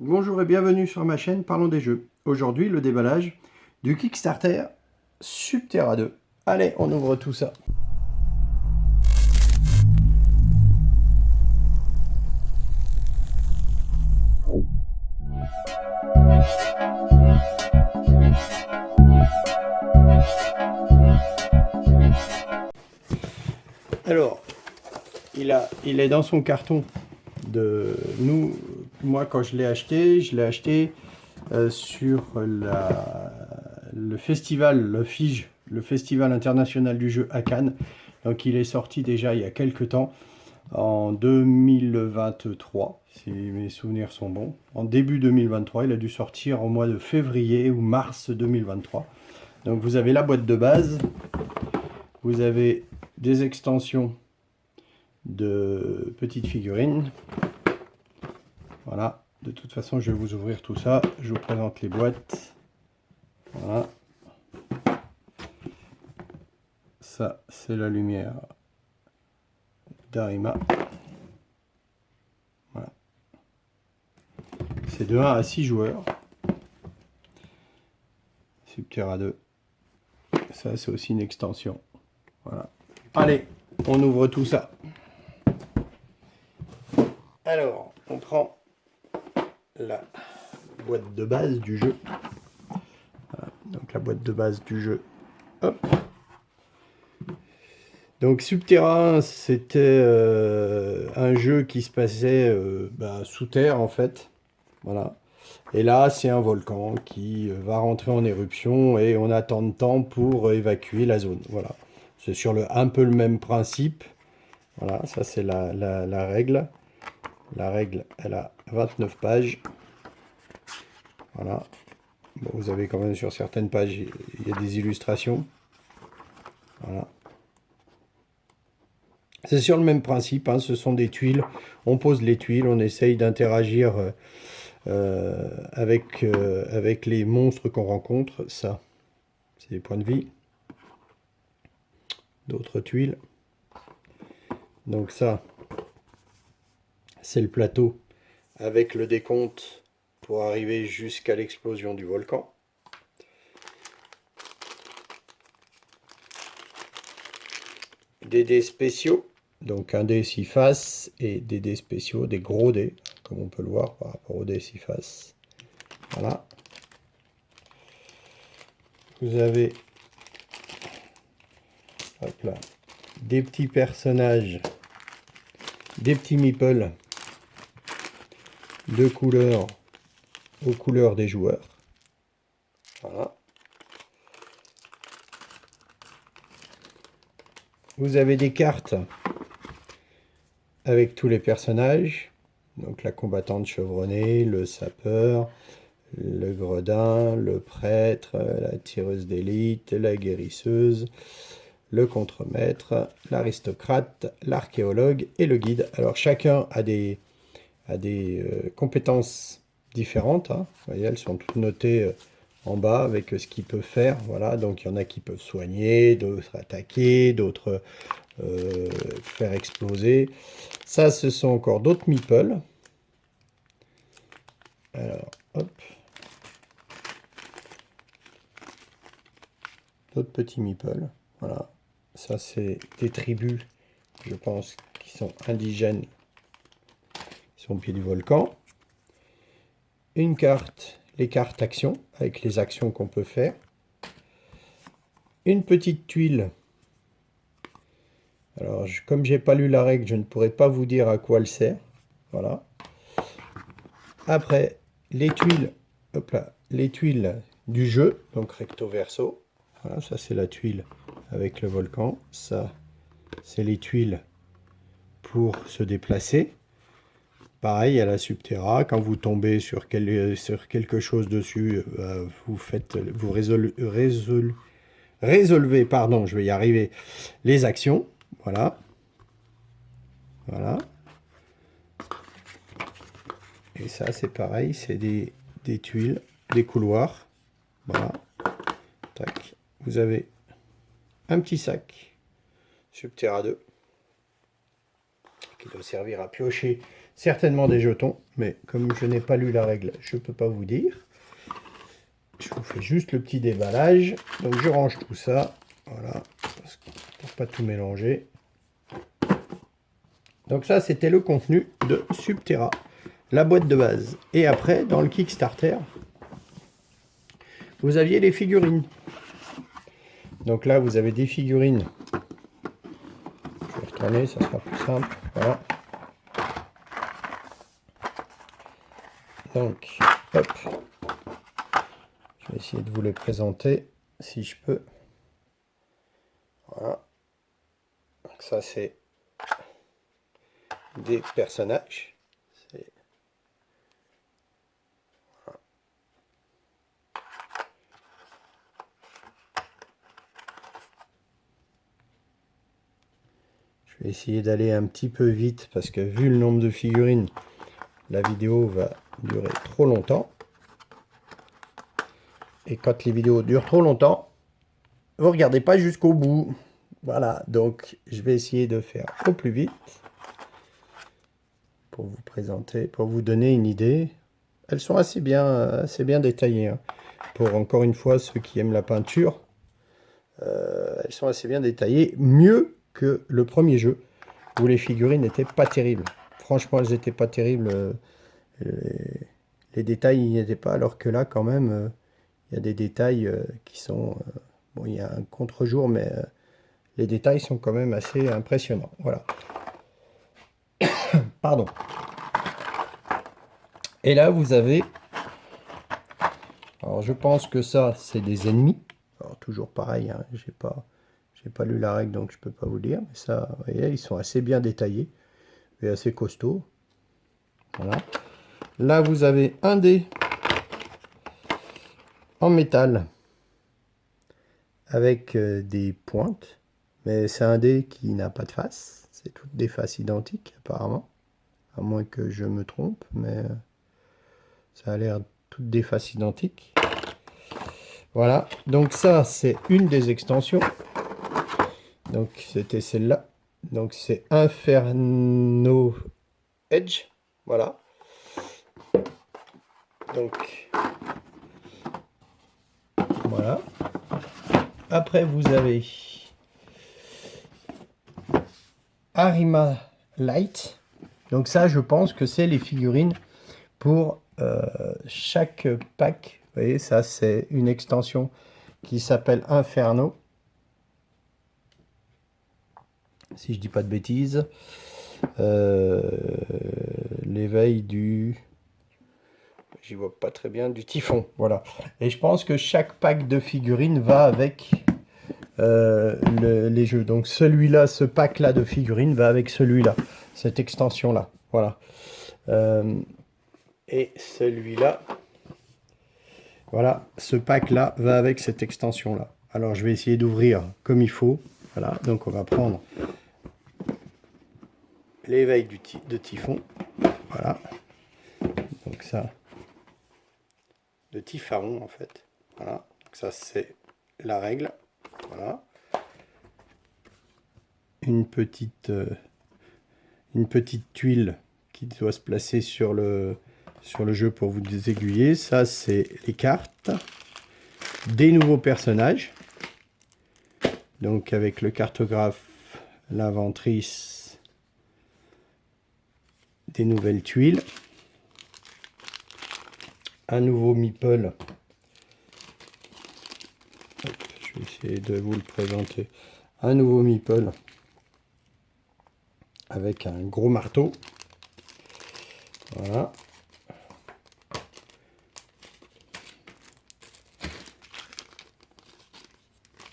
Bonjour et bienvenue sur ma chaîne Parlons des jeux. Aujourd'hui, le déballage du Kickstarter Subterra 2. Allez, on ouvre tout ça. Alors, il est dans son carton de nous. Moi, quand je l'ai acheté sur le festival, le FIGE, le Festival international du jeu à Cannes. Donc, il est sorti déjà il y a quelques temps, en 2023, si mes souvenirs sont bons. En début 2023, il a dû sortir au mois de février ou mars 2023. Donc, vous avez la boîte de base, vous avez des extensions de petites figurines. Voilà, de toute façon je vais vous ouvrir tout ça, je vous présente les boîtes. Voilà, ça c'est la lumière d'Arima. Voilà, c'est de 1 à 6 joueurs. Subterra 2, ça c'est aussi une extension. Voilà, allez, on ouvre tout ça. Alors, on prend la boîte de base du jeu. Voilà, donc la boîte de base du jeu. Hop. Donc Subterra, c'était un jeu qui se passait sous terre en fait. Voilà. Et là, c'est un volcan qui va rentrer en éruption et on a tant de temps pour évacuer la zone. Voilà. C'est sur un peu le même principe. Voilà, ça c'est la règle. La règle, elle a 29 pages. Voilà. Bon, vous avez quand même sur certaines pages, il y a des illustrations. Voilà. C'est sur le même principe, hein, ce sont des tuiles. On pose les tuiles, on essaye d'interagir avec les monstres qu'on rencontre. Ça, c'est des points de vie. D'autres tuiles. Donc ça, c'est le plateau avec le décompte pour arriver jusqu'à l'explosion du volcan. Des dés spéciaux, donc un dé 6 faces et des dés spéciaux, des gros dés, comme on peut le voir par rapport aux dés 6 faces. Voilà. Vous avez hop là, des petits personnages, des petits meeples de couleurs aux couleurs des joueurs. Voilà. Vous avez des cartes avec tous les personnages. Donc la combattante chevronnée, le sapeur, le gredin, le prêtre, la tireuse d'élite, la guérisseuse, le contremaître, l'aristocrate, l'archéologue et le guide. Alors chacun a des compétences différentes. Hein. Vous voyez, elles sont toutes notées en bas avec ce qu'il peut faire. Voilà, donc il y en a qui peuvent soigner, d'autres attaquer, d'autres faire exploser. Ça, ce sont encore d'autres meeples. Alors, hop. D'autres petits meeples. Voilà. Ça, c'est des tribus, je pense, qui sont indigènes. Ils sont au pied du volcan. Une carte, les cartes actions, avec les actions qu'on peut faire. Une petite tuile. Alors, comme j'ai pas lu la règle, je ne pourrais pas vous dire à quoi elle sert. Voilà. Après, les tuiles, hop là, les tuiles du jeu, donc recto verso. Voilà, ça c'est la tuile avec le volcan. Ça, c'est les tuiles pour se déplacer. Pareil à la Subterra, quand vous tombez sur quelque chose dessus, vous résolvez, pardon, je vais y arriver, les actions. Voilà. Voilà. Et ça, c'est pareil, c'est des tuiles, des couloirs. Voilà. Tac. Vous avez un petit sac Subterra 2 qui doit servir à piocher certainement des jetons, mais comme je n'ai pas lu la règle, je ne peux pas vous dire. Je vous fais juste le petit déballage. Donc je range tout ça, voilà, pour pas tout mélanger. Donc ça, c'était le contenu de Subterra, la boîte de base. Et après, dans le Kickstarter, vous aviez les figurines. Donc là, vous avez des figurines. Je vais retourner, ça sera plus simple. Voilà. Donc, hop. Je vais essayer de vous les présenter, si je peux. Voilà. Donc ça, c'est des personnages. Je vais essayer d'aller un petit peu vite parce que vu le nombre de figurines, la vidéo va durer trop longtemps. Et quand les vidéos durent trop longtemps, vous regardez pas jusqu'au bout. Voilà, donc je vais essayer de faire au plus vite pour vous présenter, pour vous donner une idée. Elles sont assez bien détaillées, hein. Pour encore une fois ceux qui aiment la peinture, elles sont assez bien détaillées, mieux que le premier jeu où les figurines n'étaient pas terribles. Franchement, elles n'étaient pas terribles. Les détails n'y étaient pas, alors que là, quand même, il y a des détails qui sont... bon, il y a un contre-jour, mais les détails sont quand même assez impressionnants. Voilà. Pardon. Et là, vous avez... Alors, je pense que ça, c'est des ennemis. Alors, toujours pareil, hein, j'ai pas lu la règle, donc je peux pas vous dire. Mais ça, vous voyez, ils sont assez bien détaillés et assez costauds. Voilà. Là, vous avez un dé en métal avec des pointes. Mais c'est un dé qui n'a pas de face. C'est toutes des faces identiques, apparemment. À moins que je me trompe, mais ça a l'air toutes des faces identiques. Voilà, donc ça, c'est une des extensions. Donc, c'était celle-là. Donc, c'est Inferno Edge. Voilà. Donc, voilà. Après, vous avez Arima Light. Donc ça, je pense que c'est les figurines pour chaque pack. Vous voyez, ça, c'est une extension qui s'appelle Inferno. Si je dis pas de bêtises. L'éveil du... J'y vois pas très bien, du typhon. Voilà. Et je pense que chaque pack de figurines va avec les jeux. Donc celui-là, ce pack-là de figurines va avec celui-là. Cette extension-là. Voilà. Et celui-là, voilà, ce pack-là va avec cette extension-là. Alors, je vais essayer d'ouvrir comme il faut. Voilà, donc on va prendre l'éveil de typhon. Voilà. Donc ça, de Typhaon, en fait. Voilà. Donc ça, c'est la règle. Voilà. Une petite tuile qui doit se placer sur le jeu pour vous désaiguiller. Ça, c'est les cartes. Des nouveaux personnages. Donc, avec le cartographe, l'inventrice, des nouvelles tuiles. Un nouveau meeple. Hop, je vais essayer de vous le présenter. Un nouveau meeple avec un gros marteau. Voilà.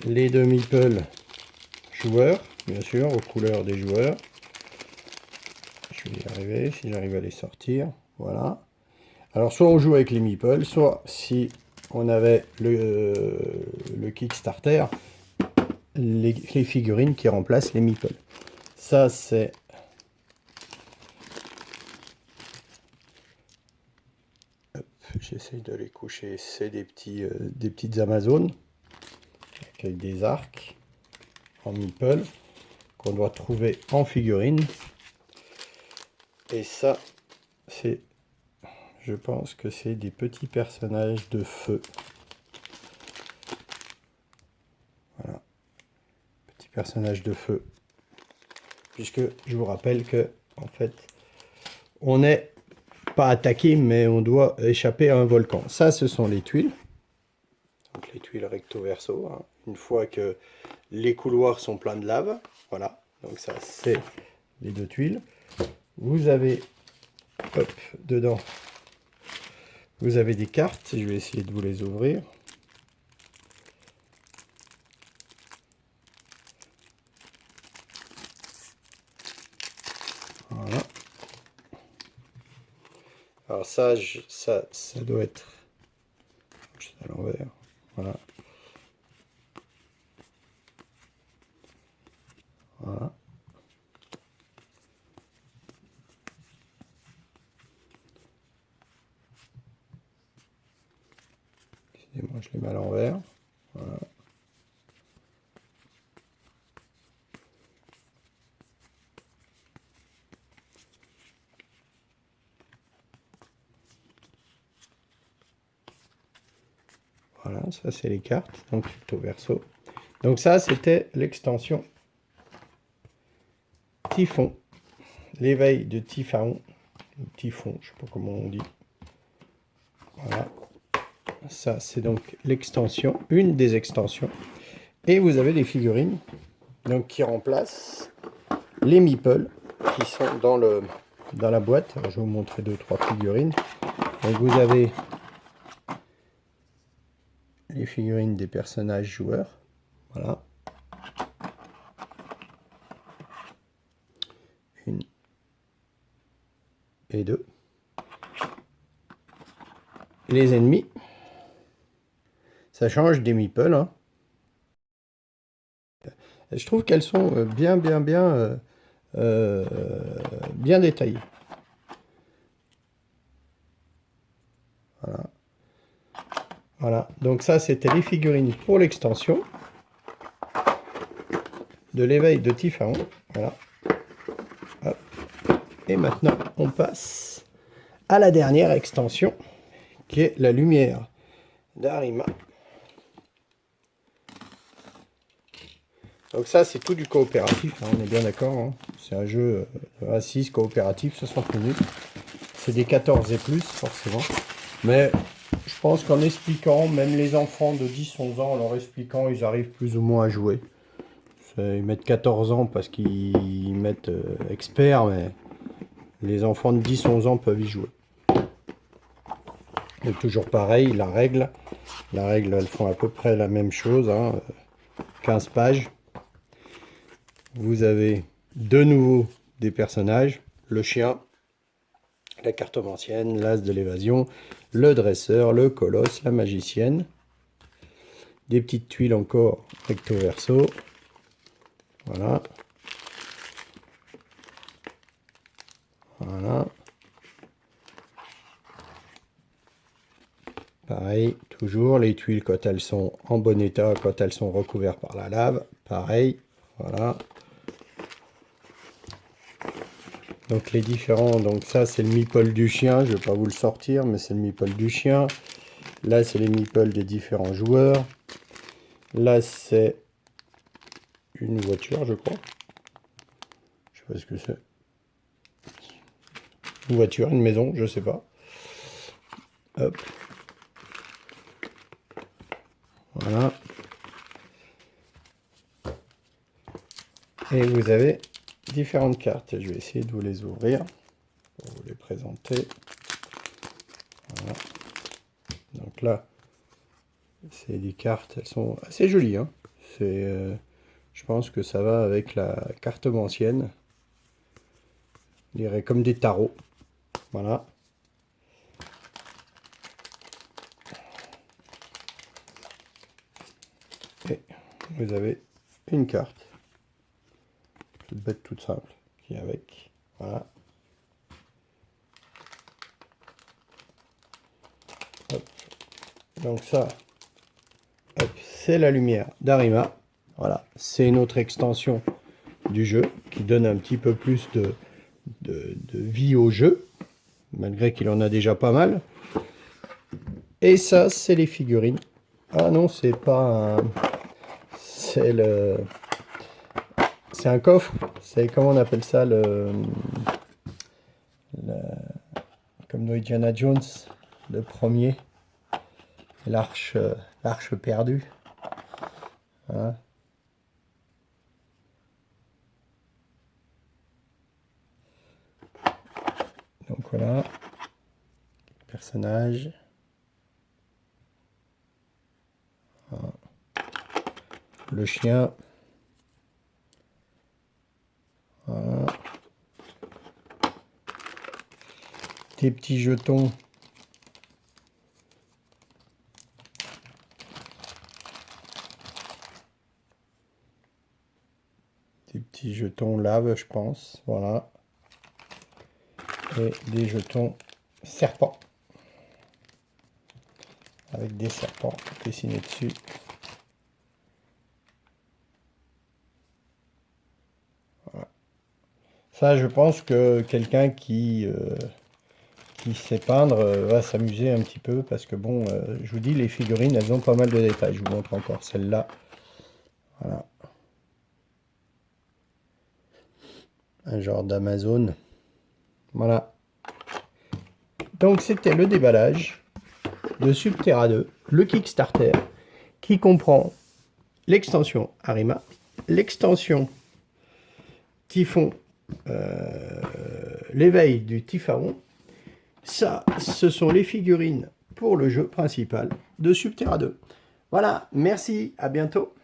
Les deux meeples joueurs, bien sûr, aux couleurs des joueurs. Je vais y arriver, si j'arrive à les sortir. Voilà. Alors, soit on joue avec les meeples, soit si on avait le Kickstarter, les figurines qui remplacent les meeples. Ça, c'est... J'essaie de les coucher. C'est des petites Amazones avec des arcs en meeple qu'on doit trouver en figurine. Et ça, je pense que c'est des petits personnages de feu. Voilà. Petits personnages de feu. Puisque je vous rappelle que, en fait, on n'est pas attaqué, mais on doit échapper à un volcan. Ça, ce sont les tuiles. Donc les tuiles recto verso. Hein. Une fois que les couloirs sont pleins de lave. Voilà. Donc ça, c'est les deux tuiles. Vous avez, hop, dedans, vous avez des cartes. Je vais essayer de vous les ouvrir. Voilà. Alors ça, ça doit être juste à l'envers. Voilà. Voilà. Excusez-moi, je les mets à l'envers. Voilà. Voilà, ça c'est les cartes, donc recto verso. Donc ça c'était l'extension Typhon, l'éveil de Typhon, Typhon, je sais pas comment on dit. Voilà, ça c'est donc l'extension, une des extensions. Et vous avez les figurines, donc qui remplacent les meeples qui sont dans la boîte. Alors, je vais vous montrer 2-3 figurines. Donc vous avez les figurines des personnages joueurs. Voilà. Une et deux. Les ennemis. Ça change des meeples. Hein. Je trouve qu'elles sont bien détaillées. Voilà. Voilà. Donc ça, c'était les figurines pour l'extension de l'éveil de Typhon. Voilà. Hop. Et maintenant, on passe à la dernière extension, qui est la lumière d'Arima. Donc ça, c'est tout du coopératif, hein, on est bien d'accord. Hein. C'est un jeu à 6 coopératif, 60 minutes. C'est des 14 et plus, forcément. Mais je pense qu'en expliquant, même les enfants de 10-11 ans, en leur expliquant, ils arrivent plus ou moins à jouer. Ils mettent 14 ans parce qu'ils mettent expert, mais les enfants de 10-11 ans peuvent y jouer. Et toujours pareil, la règle, elles font à peu près la même chose, hein, 15 pages. Vous avez de nouveau des personnages, le chien, la cartomancienne, l'as de l'évasion, le dresseur, le colosse, la magicienne. Des petites tuiles encore recto verso. Voilà. Voilà. Pareil, toujours les tuiles quand elles sont en bon état, quand elles sont recouvertes par la lave. Pareil, voilà. Donc les différents, donc ça c'est le meeple du chien, je ne vais pas vous le sortir, mais c'est le meeple du chien. Là c'est les meeples des différents joueurs. Là c'est une voiture, je crois. Je sais pas ce que c'est. Une voiture, une maison, je sais pas. Hop. Voilà. Et vous avez différentes cartes. Je vais essayer de vous les ouvrir pour vous les présenter. Voilà. Donc là, c'est des cartes, elles sont assez jolies. Hein. Je pense que ça va avec la cartomancienne. Je dirais comme des tarots. Voilà. Et vous avez une carte. Toute bête, toute simple, qui est avec. Voilà. Hop. Donc ça, c'est la lumière d'Arima. Voilà, c'est une autre extension du jeu qui donne un petit peu plus de vie au jeu. malgré qu'il en a déjà pas mal. Et ça, c'est les figurines. Ah non, c'est pas un... C'est le... C'est un coffre. C'est, comment on appelle ça, comme dans Indiana Jones, le premier. L'arche perdue. Voilà. Donc voilà. Personnage. Voilà. Le chien. Voilà. Des petits jetons. Des petits jetons lave, je pense. Voilà. Et des jetons serpents. Avec des serpents dessinés dessus. Voilà. Ça, je pense que quelqu'un qui sait peindre va s'amuser un petit peu parce que bon, je vous dis, les figurines, elles ont pas mal de détails. Je vous montre encore celle-là. Voilà. Un genre d'Amazon. Voilà. Donc c'était le déballage de Subterra 2, le Kickstarter, qui comprend l'extension Arima, l'extension Typhon, l'éveil du Typhon. Ça, ce sont les figurines pour le jeu principal de Subterra 2. Voilà, merci, à bientôt.